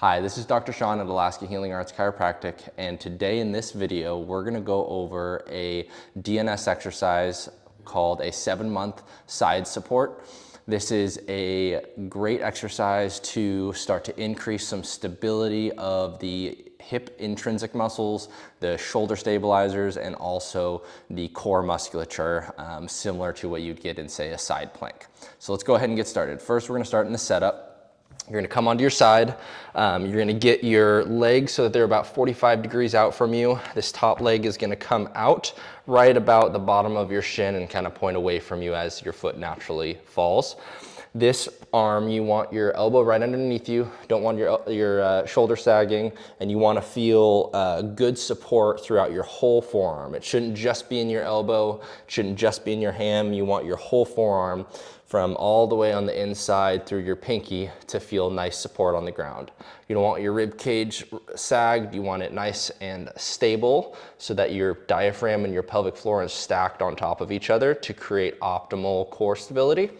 Hi, this is Dr. Shawn at Alaska Healing Arts Chiropractic, and today in this video we're going to go over a DNS exercise called a 7-month side support. This is a great exercise to start to increase some stability of the hip intrinsic muscles, the shoulder stabilizers, and also the core musculature, similar to what you'd get in, say, a side plank. So let's go ahead and get started. First, we're going to start in the setup. You're gonna come onto your side. You're gonna get your legs so that they're about 45 degrees out from you. This top leg is gonna come out right about the bottom of your shin and kind of point away from you as your foot naturally falls. This arm, you want your elbow right underneath you. Don't want your shoulder sagging, and you wanna feel good support throughout your whole forearm. It shouldn't just be in your elbow, it shouldn't just be in your ham. You want your whole forearm from all the way on the inside through your pinky to feel nice support on the ground. You don't want your rib cage sagged, you want it nice and stable so that your diaphragm and your pelvic floor is stacked on top of each other to create optimal core stability.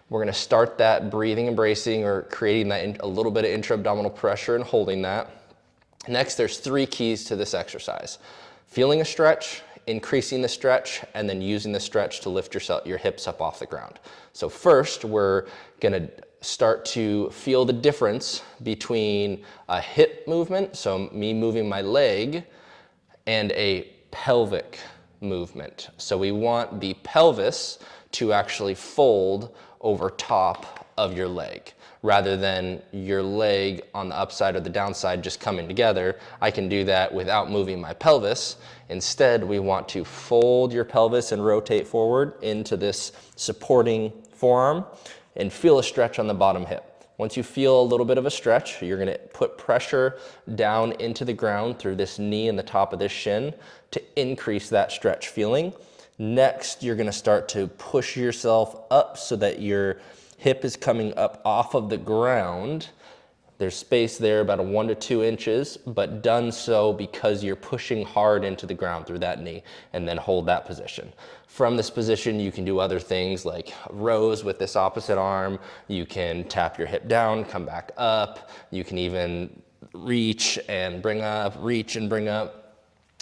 We're gonna start that breathing and bracing, or creating that a little bit of intra-abdominal pressure and holding that. Next, there's 3 keys to this exercise: feeling a stretch, increasing the stretch, and then using the stretch to lift your hips up off the ground. So first, we're gonna start to feel the difference between a hip movement, so me moving my leg, and a pelvic movement. So we want the pelvis to actually fold over top of your leg, rather than your leg on the upside or the downside just coming together. I can do that without moving my pelvis. Instead, we want to fold your pelvis and rotate forward into this supporting forearm and feel a stretch on the bottom hip. Once you feel a little bit of a stretch, you're gonna put pressure down into the ground through this knee and the top of this shin to increase that stretch feeling. Next, you're gonna start to push yourself up so that your hip is coming up off of the ground. There's space there about 1 to 2 inches, but done so because you're pushing hard into the ground through that knee, and then hold that position. From this position, you can do other things like rows with this opposite arm. You can tap your hip down, come back up. You can even reach and bring up, reach and bring up.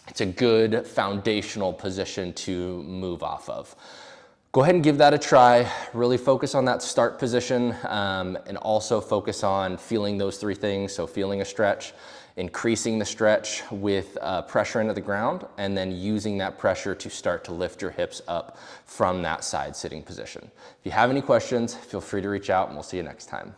It's a good foundational position to move off of. Go ahead and give that a try. Really focus on that start position, and also focus on feeling those 3 things. So feeling a stretch, increasing the stretch with pressure into the ground, and then using that pressure to start to lift your hips up from that side sitting position. If you have any questions, feel free to reach out, and we'll see you next time.